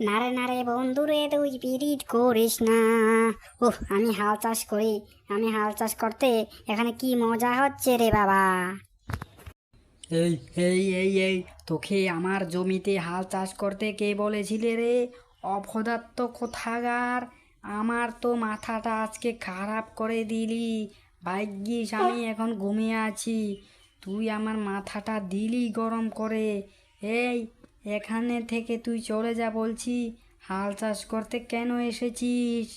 না রে বন্ধুরে তুই পিরিত করিস না। আমি হাল চাষ করি। আমি হাল চাষ করতে এখানে কি মজা হচ্ছে রে বাবা। এই এই এই এই তোকে আমার জমিতে হাল চাষ করতে কে বলেছিলে রে? অপদার্থ কোথাকার! আমার তো মাথাটা আজকে খারাপ করে দিলি। ভাগ্যিস আমি এখন ঘুমিয়ে আছি, তুই আমার মাথাটা দিলি গরম করে। এই, এখানে থেকে তুই চলে যা বলছি। হাল চাষ করতে কেন এসেছিস?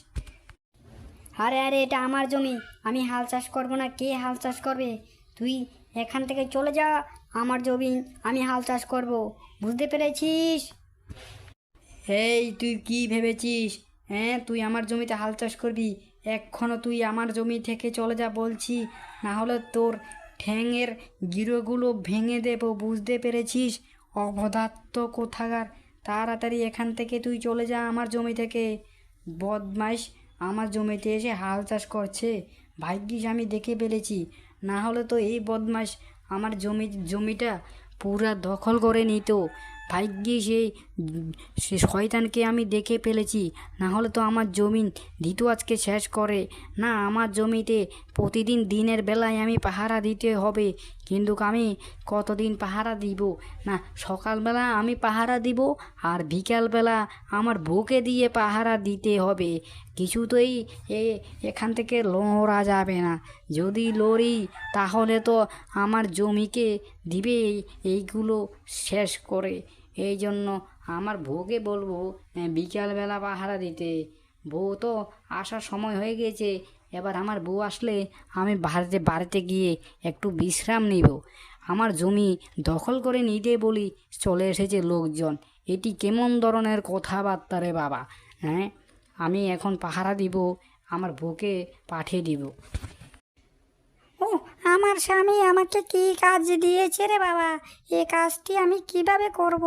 আরে আরে, এটা আমার জমি। আমি হাল চাষ করব না, কে হাল চাষ করবে? তুই এখান থেকে চলে যা। আমার জমি, আমি হাল চাষ করব, বুঝতে পেরেছিস? এই, তুই কি ভেবেছিস? হ্যাঁ, তুই আমার জমিতে হাল চাষ করবি? এক্ষণও তুই আমার জমি থেকে চলে যা বলছি, না হলে তোর ঠ্যাঙের গিরোগুলো ভেঙে দেবো, বুঝতে পেরেছিস? অপদার্থ কোথাকার! তাড়াতাড়ি এখান থেকে তুই চলে যা আমার জমি থেকে। বদমাইশ, আমার জমিতে এসে হাল চাষ করছে। ভাগ্যিস আমি দেখে ফেলেছি, না হলে তো এই বদমাইশ আমার জমিটা পুরা দখল করে নিত। ভাগ্যিস সে শয়তানকে আমি দেখে ফেলেছি, না হলে তো আমার জমি দিত আজকে শেষ করে। না, আমার জমিতে প্রতিদিন দিনের বেলায় আমি পাহারা দিতে হবে, কিন্তু আমি কতদিন পাহারা দিব? না, সকালবেলা আমি পাহারা দিব, আর বিকালবেলা আমার বউকে দিয়ে পাহারা দিতে হবে। কিছুতেই এখান থেকে লড়া যাবে না। যদি লড়ি তাহলে তো আমার জমিকে দিবে এইগুলো শেষ করে। এই জন্য আমার বউকে বলবো বিকালবেলা পাহারা দিতে। বউ তো আসার সময় হয়ে গেছে। এবার আমার বউ আসলে আমি বাড়িতে গিয়ে একটু বিশ্রাম নিব। আমার জমি দখল করে নিতে বলি চলে এসেছে লোকজন। এটি কেমন ধরনের কথাবার্তা রে বাবা? হ্যাঁ, আমি এখন পাহারা দিব, আমার বউকে পাঠিয়ে দিব। ও, আমার স্বামী আমাকে কি কাজ দিয়েছে রে বাবা? এই কাজটি আমি কিভাবে করব?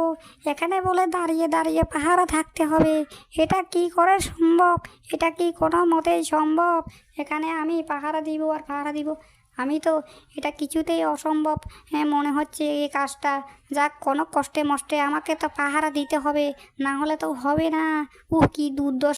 এখানে বলে দাঁড়িয়ে দাঁড়িয়ে পাহারা থাকতে হবে। এটা কি করে সম্ভব? এটা কি কোনো মতেই সম্ভব? এখানে আমি পাহারা দিব আর পাহারা দিব? আমি তো, এটা কিছুতেই অসম্ভব মনে হচ্ছে এই কাজটা। যাক, কোনো কষ্টে মষ্টে আমাকে তো পাহারা দিতে হবে, না হলে তো হবে না। কি দুর্দশা